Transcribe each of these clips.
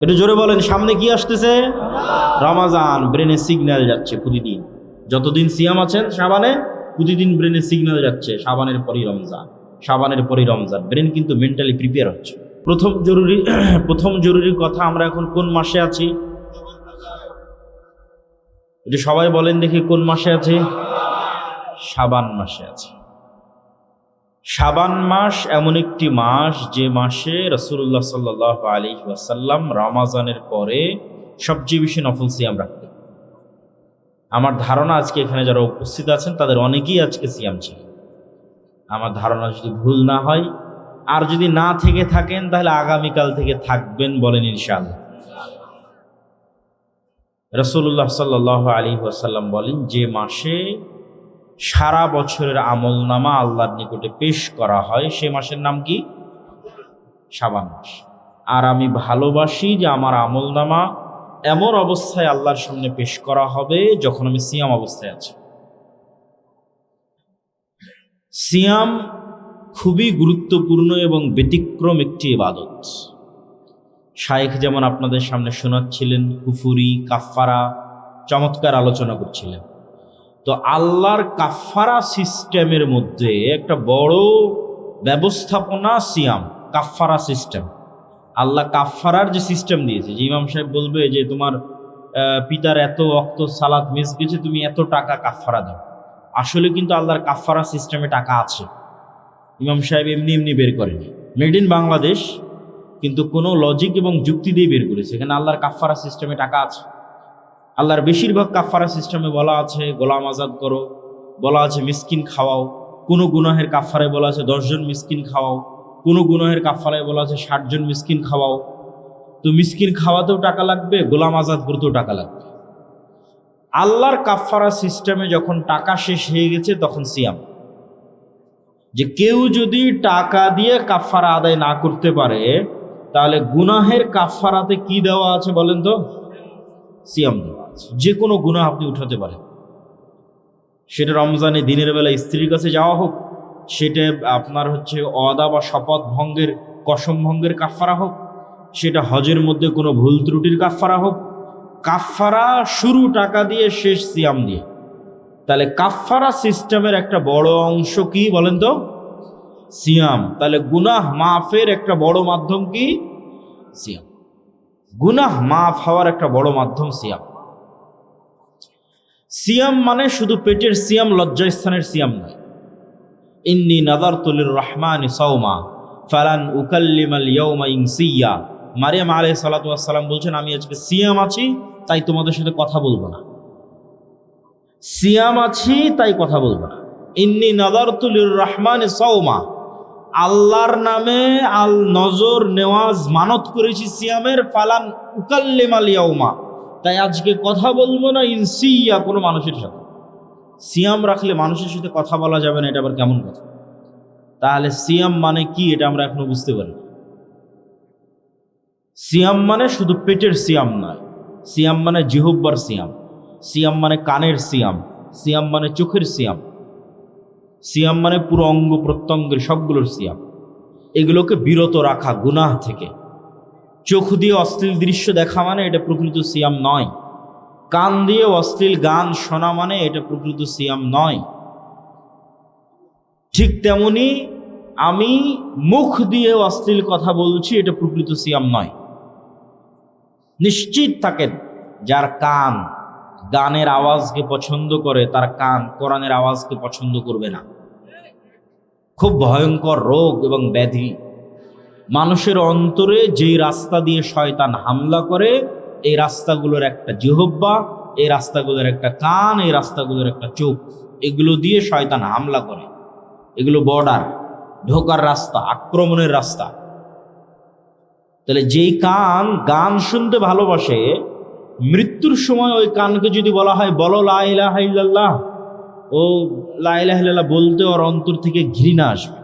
একটু জোরে বলেন, সামনে কি আসতেছে? রমাজান। ব্রেনে সিগন্যাল যাচ্ছে প্রতিদিন, যতদিন সিয়াম আছেন শাবানে, প্রতিদিন ব্রেনে সিগন্যাল যাচ্ছে শাবানের পরই রমজান, শাবানের পরই রমজান। ব্রেন কিন্তু মেন্টালি প্রিপেয়ার হচ্ছে। প্রথম জরুরি কথা, আমরা এখন কোন মাসে আছি? এটা সবাই বলেন দেখি, কোন মাসে আছে? শাবান মাসে আছে। শাবান মাস এমন একটি মাস যে মাসে রাসূলুল্লাহ সাল্লাল্লাহু আলাইহি ওয়াসাল্লাম রমাজানের পরে সবচেয়ে বেশি নফল সিয়াম রাখতেন। আমার ধারণা আজকে এখানে যারা উপস্থিত আছেন তাদের অনেকেই আজকে সিয়াম ছিল, আমার ধারণা, যদি ভুল না হয়। আর যদি না থেকে থাকেন তাহলে আগামীকাল থেকে থাকবেন, বলেন ইনশাআল্লাহ। রাসূলুল্লাহ সাল্লাল্লাহু আলাইহি ওয়াসাল্লাম বলেন, যে মাসে সারা বছরের আমলনামা আল্লাহর নিকটে পেশ করা হয় সে মাসের নাম কি? শাবান মাস। আর আমি ভালোবাসি যে আমার আমলনামা এমন অবস্থায় আল্লাহর সামনে পেশ করা হবে যখন আমি সিয়াম অবস্থায় আছি। সিয়াম খুবই গুরুত্বপূর্ণ এবং ব্যতিক্রম একটি ইবাদত। শায়েখ যেমন আপনাদের সামনে শোনাচ্ছিলেন, কুফুরি, কাফফারা চমৎকার আলোচনা করছিলেন। তো আল্লাহর কাফফারা সিস্টেমের মধ্যে একটা বড় ব্যবস্থাপনা সিয়াম, কাফফারা সিস্টেম। আল্লাহ কাফফারার যে সিস্টেম দিয়েছে, যে ইমাম সাহেব বলবে যে তোমার পিতার এত ওয়াক্ত সালাত মিস গেছে, তুমি এত টাকা কাফফারা দাও। আসলে কিন্তু আল্লাহর কাফফারা সিস্টেমে টাকা আছে, ইমাম সাহেব এমনি এমনি বের করেনি। মেড ইন বাংলাদেশ, কিন্তু কোনো লজিক এবং যুক্তি দিয়ে বের করেছে। এখানে আল্লাহর কাফফারা সিস্টেমে টাকা আছে। আল্লাহর বেশিরভাগ কাফফারা সিস্টেমে বলা আছে গোলাম আজাদ করো, বলা আছে মিসকিন খাওয়াও, কোনো গুনাহের কাফফারায় বলা আছে 10 জন মিসকিন খাওয়াও, কোনো গুনাহের কাফফারায় বলা আছে 60 জন মিসকিন খাওয়াও। তো মিসকিন খাওয়াতেও টাকা লাগবে, গোলাম আজাদ করতেও টাকা লাগবে। আল্লাহর কাফফারা সিস্টেমে যখন টাকা শেষ হয়ে গেছে তখন সিয়াম। যে কেউ যদি টাকা দিয়ে কাফফারা আদায় না করতে পারে, তাহলে গুনাহের কাফফারাতে কি দেওয়া আছে বলেন তো? সিয়াম দেওয়া আছে। যে কোনো গুনাহ আপনি উঠাতে পারেন, সেটা রমজানে দিনের বেলা স্ত্রীর কাছে যাওয়া হোক, সেটা আপনার ওয়াদা বা শপথ ভঙ্গের, কসম ভঙ্গের কাফফারা হোক, সেটা হজের মধ্যে কোনো ভুল ত্রুটির কাফফারা হোক। কাফফারা শুরু টাকা দিয়ে, শেষ সিয়াম দিয়ে। তাহলে কাফফারা সিস্টেমের একটা বড় অংশ কি বলেন তো? সিয়াম। তাহলে গুনাহ মাফের একটা বড় মাধ্যম কি? সিয়াম। গুনাহ মাফ হওয়ার একটা বড় মাধ্যম সিয়াম। সিয়াম মানে শুধু পেটের সিয়াম, লজ্জাস্থানের সিয়াম নয়। ইন্নী নাযারতু লির-রাহমানি সাওমা ফালান উকাল্লিমাল ইয়াওমা ইনসিয়্যা। মারিয়াম আলাইহিস সালাতু ওয়াস সালাম বলছেন, আমি আজকে সিয়াম আছি তাই তোমাদের সাথে কথা বলবো না। সিয়াম আছি তাই কথা বলবো না। ইন্নী নাযারতু লির-রাহমানি সাওমা, আল্লাহর নামে আল নজর নেওয়াজ মানত করেছি সিয়ামের, ফালান উকাল্লিমাল ইয়াওমা, তাই আজকে কথা বলবো না ইনসিয়্যা, কোনো মানুষের সাথে। সিয়াম রাখলে মানুষের সাথে কথা বলা যাবে না, এটা আবার কেমন কথা? তাহলে সিয়াম মানে কি এটা আমরা এখনো বুঝতে পারি। সিয়াম মানে শুধু পেটের সিয়াম নয়, সিয়াম মানে জিহ্বার সিয়াম, সিয়াম মানে কানের সিয়াম, সিয়াম মানে চোখের সিয়াম, সিয়াম মানে পুরো অঙ্গ প্রত্যঙ্গের সবগুলোর সিয়াম। এগুলোকে বিরত রাখা গুনাহ থেকে। চোখ দিয়ে অশ্লীল দৃশ্য দেখা মানে এটা প্রকৃত সিয়াম নয়। কান দিয়ে অশ্লীল গান শোনা মানে এটা প্রকৃত সিয়াম নয়। ঠিক তেমনি আমি মুখ দিয়ে অশ্লীল কথা বলছি, এটা প্রকৃত সিয়াম নয়। নিশ্চিত থাকেন, যার কান গানের আওয়াজকে পছন্দ করে, তার কান কোরআনের আওয়াজকে পছন্দ করবে না। খুব ভয়ঙ্কর রোগ এবং ব্যাধি। মানুষের অন্তরে যেই রাস্তা দিয়ে শয়তান হামলা করে, এই রাস্তাগুলোর একটা জিহ্বা, এই রাস্তাগুলোর একটা কান, এই রাস্তাগুলোর একটা চোখ, এগুলো দিয়ে শয়তান হামলা করে। এগুলো বর্ডার, ঢোকার রাস্তা, আক্রমণের রাস্তা। তাহলে যেই কান গান শুনতে ভালোবাসে, মৃত্যুর সময় ওই কানকে যদি বলা হয় বলো লা ইলাহা ইল্লাল্লাহ, ও লা ইলাহা ইল্লাল্লাহ বলতে ওর অন্তর থেকে ঘৃণা আসবে,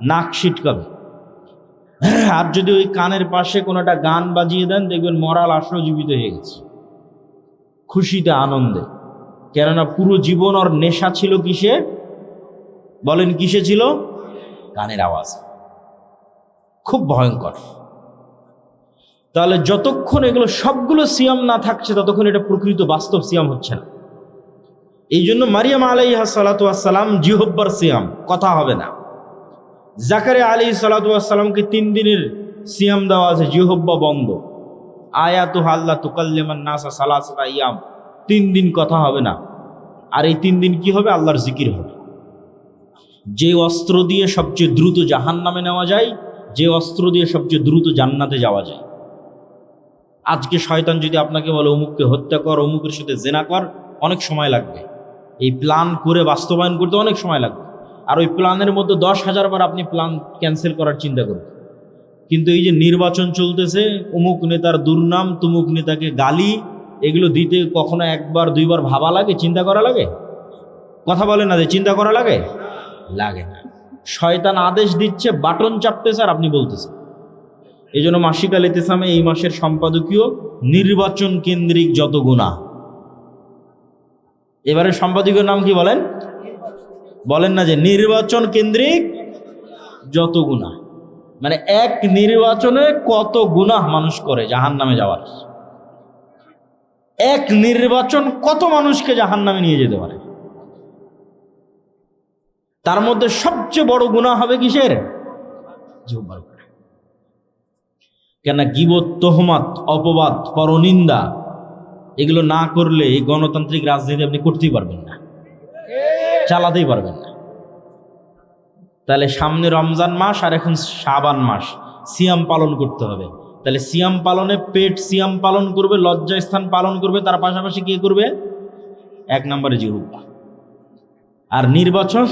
নাক সিটকাবে। আর যদি ওই কানের পাশে কোনো একটা গান বাজিয়ে দেন, দেখবেন মরা লাশও জীবিত হয়ে গেছে, খুশিতে আনন্দে। কেননা পুরো জীবন ওর নেশা ছিল কিসে? বলেন কিসে ছিল? গানের আওয়াজ। খুব ভয়ঙ্কর। তাহলে যতক্ষণ এগুলো সবগুলো সিয়াম না থাকছে ততক্ষণ এটা প্রকৃত বাস্তব সিয়াম হচ্ছে না। এই জন্য মারিয়াম আলাইহা সালাতু ওয়াসসালাম জিহব্বার সিয়াম, কথা হবে না। জাকারিয়া আলাইহিস সালাতু ওয়াসসালামকে 3 দিনের সিয়াম দেওয়া আছে, জিহব্বা বন্ধ। আয়াতু আল্লাহ তুকাল্লিমান নাসা সালাসাতা আইয়াম, 3 দিন কথা হবে না। আর এই 3 দিন কি হবে? আল্লাহর জিকির হবে। যে অস্ত্র দিয়ে সবচেয়ে দ্রুত জাহান্নামে নেওয়া যায়, যে অস্ত্র দিয়ে সবচেয়ে দ্রুত জান্নাতে যাওয়া যায়। আজকে শয়তান যদি আপনাকে বলে অমুককে হত্যা কর, অমুকের সাথে জেনা কর, অনেক সময় লাগবে। এই প্ল্যান করে বাস্তবায়ন করতে অনেক সময় লাগবে। আর ওই প্ল্যানের মধ্যে 10,000 বার আপনি প্ল্যান ক্যান্সেল করার চিন্তা করবেন। কিন্তু এই যে নির্বাচন চলতেছে, অমুক নেতার দুর্নাম, তুমুক নেতাকে গালি, এগুলো দিতে কখনো 1বার 2বার ভাবা লাগে, চিন্তা করা লাগে? কথা বলে না যে চিন্তা করা লাগে? লাগে না। শয়তান আদেশ দিচ্ছে, বাটন চাপতেছে আর আপনি বলতেছেন। এই জন্য মাসিক আল ইতিসামে এই মাসের সম্পাদকীয় নির্বাচন কেন্দ্রিক যত গুনাহ। এবারে সম্পাদকীয় নাম কি বলেন? বলেন না যে নির্বাচন কেন্দ্রিক যত গুনাহ। মানে এক নির্বাচনে কত গুনাহ মানুষ করে জাহান্নামে যাওয়ার। এক নির্বাচন কত মানুষকে জাহান্নামে নিয়ে যেতে পারে। তার মধ্যে সবচেয়ে বড় গুনাহ হবে কিসের? জিহ্বার। কেন? গীবত, তোহমাত, অপবাদ, পরনিন্দা, এগুলো না করলে এই গণতান্ত্রিক রাজনীতি আপনি করতেই পারবেন না, চালাতেই পারবেন না। তাহলে সামনে রমজান মাস আর এখন শাবান মাস, সিয়াম পালন করতে হবে। তাহলে সিয়াম পালনে পেট সিয়াম পালন করবে, লজ্জা স্থান পালন করবে, তার পাশাপাশি কি করবে? 1 নম্বরে জিহ্বা। আর নির্বাচন,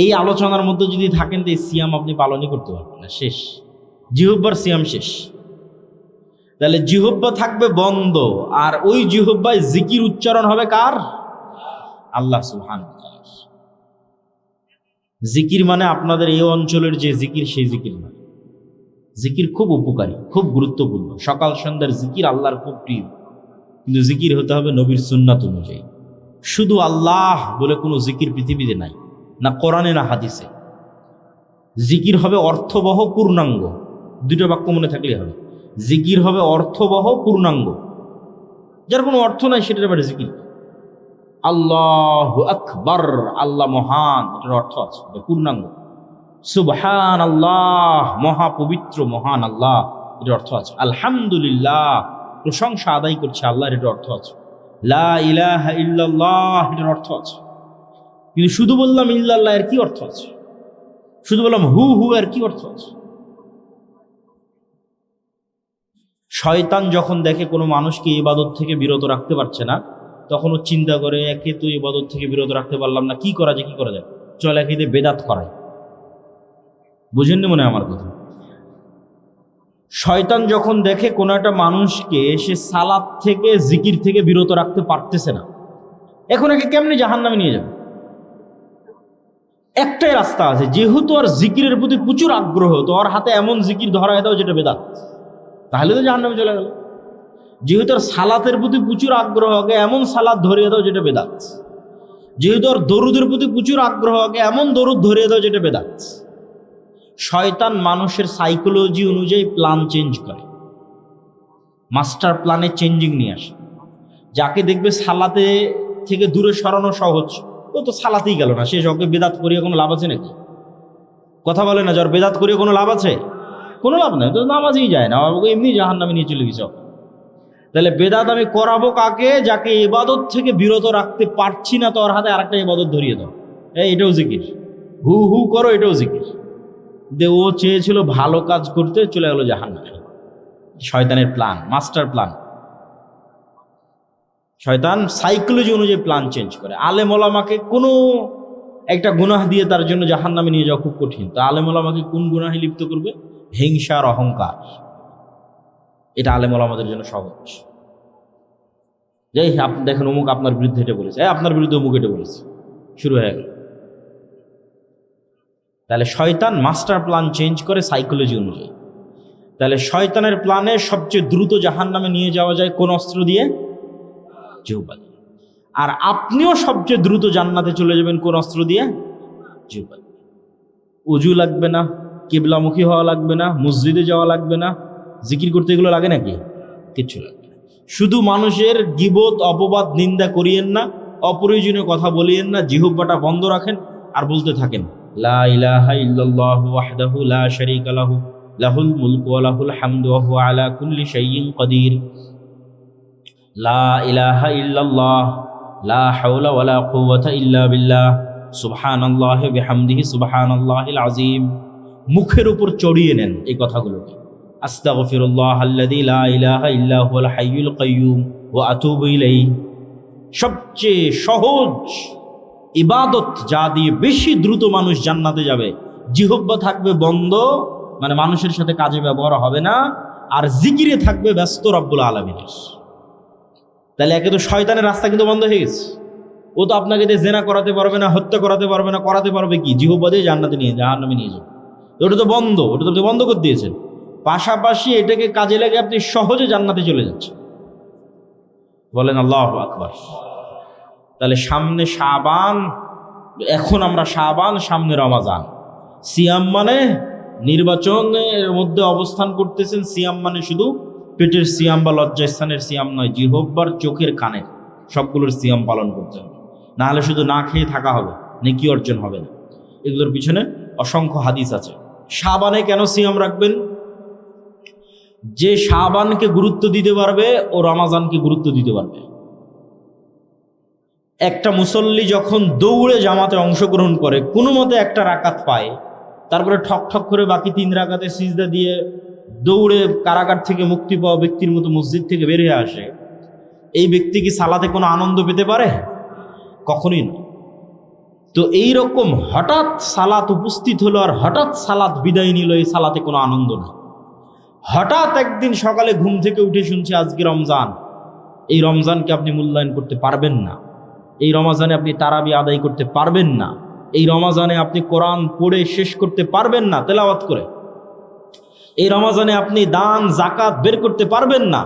এই আলোচনার মধ্যে যদি থাকেন তো এই সিয়াম আপনি পালনই করতে পারবেন না, শেষ। জিহ্বার সিয়াম শেষ। তাহলে জিহ্বা থাকবে বন্ধ, আর ওই জিহ্বায় জিকির উচ্চারণ হবে কার? আল্লাহ সুবহানাহু ওয়া তাআলা। জিকির মানে আপনাদের এই অঞ্চলের যে জিকির, সেই জিকির না। জিকির খুব উপকারী, খুব গুরুত্বপূর্ণ। সকাল সন্ধ্যার জিকির আল্লাহর খুব প্রিয়, কিন্তু জিকির হতে হবে নবীর সুন্নাত অনুযায়ী। শুধু আল্লাহ বলে কোনো জিকির পৃথিবীতে নাই, না কোরআনে না হাদিসে। জিকির হবে অর্থবহ, পূর্ণাঙ্গ। 2টা বাক্য মনে থাকলে হবে। জিকির হবে অর্থবহ, পূর্ণাঙ্গ। যার কোনো অর্থ নাই সেটার ব্যাপারে জিকির। আল্লাহু আকবার, আল্লাহ মহান, এটার অর্থ আছে, এটা পূর্ণাঙ্গ। সুবহান আল্লাহ, মহাপবিত্র মহান আল্লাহ, এটার অর্থ আছে। আলহামদুলিল্লাহ, প্রশংসা আদায় করছে আল্লাহর, এটার অর্থ আছে। লা ইলাহা ইল্লাল্লাহ, এটার অর্থ আছে। কিন্তু শুধু বললাম ইল্লাল্লাহ, এর কি অর্থ আছে? শুধু বললাম হু হু, এর কি অর্থ আছে? শয়তান যখন দেখে কোনো মানুষকে ইবাদত থেকে বিরত রাখতে পারছে না, তখন ও চিন্তা করে, একে তো ইবাদত থেকে বিরত রাখতে পারলাম না, কি করা যায়, কি করা যায়? চল একে দিয়ে বেদাত করায়। বুঝেননি মনে হয় আমার কথা? শয়তান যখন দেখে কোনো একটা মানুষকে সে সালাত থেকে, জিকির থেকে বিরত রাখতে পারতেছে না, এখন একে কেমনি জাহান্নামে নিয়ে যাবে? একটাই রাস্তা আছে, যেহেতু আর জিকিরের প্রতি প্রচুর আগ্রহ, তো ওর হাতে এমন জিকির ধরায় দাও যেটা বেদাত, তাহলে তো জাহান্নামে চলে গেল। যেহেতু আর সালাতের প্রতি প্রচুর আগ্রহ, আগে এমন সালাত ধরিয়ে দাও যেটা বেদাত। যেহেতু আর দরুদের প্রতি প্রচুর আগ্রহ, আগে এমন দরুদ ধরিয়ে দাও যেটা বেদাত। শয়তান মানুষের সাইকোলজি অনুযায়ী প্ল্যান চেঞ্জ করে, মাস্টার প্ল্যানে চেঞ্জিং নিয়ে আসে। যাকে দেখবে সালাতে থেকে দূরে সরানো সহজ, ও তো সালাতেই গেল না, শেষ। ওকে বেদাত করিয়ে কোনো লাভ আছে নাকি? কথা বলে না, যার বেদাত করিয়ে কোনো লাভ আছে? কোনো লাভ নাই, তো নামাজই যায় না, ওকে এমনি জাহান্নামে নিয়ে চলে গেছে। তাহলে বেদাত আমি করাবো কাকে? যাকে ইবাদত থেকে বিরত রাখতে পারছি না, তো ওর হাতে আরেকটা ইবাদত ধরিয়ে দাও, এটাও জিকির, হু হু করো, এটাও জিকির। যে ও চেয়েছিল ভালো কাজ করতে, চলে গেল জাহান্নামে। শয়তানের প্ল্যান, মাস্টার প্ল্যান। শয়তান সাইকোলজি অনুযায়ী প্ল্যান চেঞ্জ করে। আলেম ওলামাকে কোনো একটা গুনাহ দিয়ে তার জন্য জাহান্নামে নিয়ে যাওয়া খুব কঠিন। তা আলেম ওলামাকে কোন গুনাহে লিপ্ত করবে? হিংসার অহংকার। এটা আলেম ওলামাদের জন্য সহজ। যাই আপনি দেখেন, অমুক আপনার বিরুদ্ধে এটা বলেছে, আপনার বিরুদ্ধে অমুক এটা বলেছে, শুরু হয়ে গেল। তাহলে শয়তান মাস্টার প্ল্যান চেঞ্জ করে সাইকোলজি অনুযায়ী। তাহলে শয়তানের প্ল্যানে সবচেয়ে দ্রুত জাহান্নামে নিয়ে যাওয়া যায় কোন অস্ত্র দিয়ে? জিহ্বা দিয়ে। আর আপনিও সবচেয়ে দ্রুত জান্নাতে চলে যাবেন কোন অস্ত্র দিয়ে? জিহ্বা দিয়ে। উজু লাগবে না, কিবলামুখী হওয়া লাগবে না, মসজিদে যাওয়া লাগবে না, জিকির করতে এগুলো লাগে নাকি? কিচ্ছু লাগে না। শুধু মানুষের গীবত, অপবাদ, নিন্দা করিয়েন না, অপ্রয়োজনীয় কথা বলিয়েন না, জিহ্বাটা বন্ধ রাখেন আর বলতে থাকেন লা ইলাহা ইল্লাল্লাহু ওয়াহদাহু লা শারীকা লাহু লাহুল মুলকু ওয়া লাহুল হামদু ওয়া হুয়া আলা কুল্লি শাইইন কাদির। লা ইলাহা ইল্লাল্লাহ লা হাওলা ওয়ালা কুওয়াতা ইল্লা বিল্লাহ সুবহানাল্লাহি ওয়া বিহামদিহি সুবহানাল্লাহিল আযীম। মুখের উপর চড়িয়ে নেন এই কথাগুলোকে। আস্তাগফিরুল্লাহাল্লাযী লা ইলাহা ইল্লা হুয়াল হাইয়ুল কাইয়্যুম ওয়া আতুবু ইলাইহি। সবচেয়ে সহজ ইবাদত, যা দিয়ে বেশি দ্রুত মানুষ জান্নাতে যাবে। জিহ্বা থাকবে বন্ধ, মানে মানুষের সাথে কাজে ব্যবহার হবে না, আর জিকিরে থাকবে ব্যস্ত রব্বুল আলামিনের। তাহলে একে তো শয়তানের রাস্তা কিন্তু বন্ধ হয়ে গেছে। ও তো আপনাকে দিয়ে জেনা করাতে পারবে না, হত্যা করাতে পারবে না, করাতে পারবে কি? জিহ্বা দিয়ে জাহান্নামে নিয়ে যাবে। ওটা তো বন্ধ, ওটা তো আপনি বন্ধ করে দিয়েছেন। পাশাপাশি এটাকে কাজে লাগে আপনি সহজে জান্নাতে চলে যাচ্ছেন। বলেন আল্লাহু আকবার। তাহলে সামনে শাবান, এখন আমরা শাবান, সামনে রমাজান। সিয়াম মানে নির্বাচনের মধ্যে অবস্থান করতেছেন। সিয়াম মানে শুধু পেটের সিয়াম বা লজ্জাস্থানের সিয়াম নয়, জিহ্বার, চোখের, কানের সবগুলোর সিয়াম পালন করতে হবে। না হলে শুধু না খেয়ে থাকা হবে, নেকি অর্জন হবে না। এগুলোর পিছনে অসংখ্য হাদিস আছে। শাবানে কেন সিয়াম রাখবেন? যে শাবানকে গুরুত্ব দিতে পারবে ও রমাজানকে গুরুত্ব দিতে পারবে। একটা মুসল্লি যখন দৌড়ে জামাতে অংশগ্রহণ করে, কোনো মতে একটা রাকাত পায়, তারপরে ঠক ঠক করে বাকি 3 রাকাতে সিজদা দিয়ে দৌড়ে কারাগার থেকে মুক্তি পাওয়া ব্যক্তির মতো মসজিদ থেকে বের হয়ে আসে, এই ব্যক্তি কি সালাতে কোনো আনন্দ পেতে পারে? কখনোই না। তো এই রকম হঠাৎ সালাত উপস্থিত হলো আর হঠাৎ সালাত বিদায় নিল, এই সালাতে কোনো আনন্দ না। হঠাৎ একদিন সকালে ঘুম থেকে উঠে শুনছি আজকে রমজান, এই রমজানকে আপনি মূল্যায়ন করতে পারবেন না। এই রমজানে আপনি তারাবি আদায় করতে পারবেন না। এই রমজানে আপনি কোরআন পড়ে শেষ করতে পারবেন না তেলাওয়াত করে। এই রমজানে আপনি দান জাকাত বের করতে পারবেন না।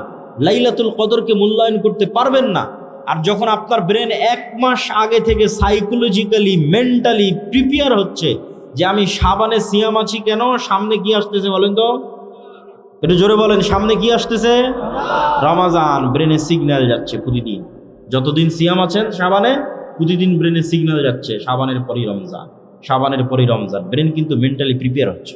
লাইলাতুল কদরকে মূল্যায়ন করতে পারবেন না। আর যখন আপনার ব্রেন 1 মাস আগে থেকে সাইকোলজিক্যালি, মেন্টালি প্রিপেয়ার হচ্ছে যে আমি শাবানে সিয়াম আছি, কেন? সামনে কি আসতেছে বলেন তো? একটু জোরে বলেন, সামনে কি আসতেছে? রমজান। ব্রেনে সিগন্যাল যাচ্ছে প্রতিদিন। যতদিন সিয়াম আছেন শাবানে, প্রতিদিন ব্রেনে সিগন্যাল যাচ্ছে শাবানের পরই রমজান, শাবানের পরই রমজান। ব্রেন কিন্তু মেন্টালি প্রিপেয়ার হচ্ছে।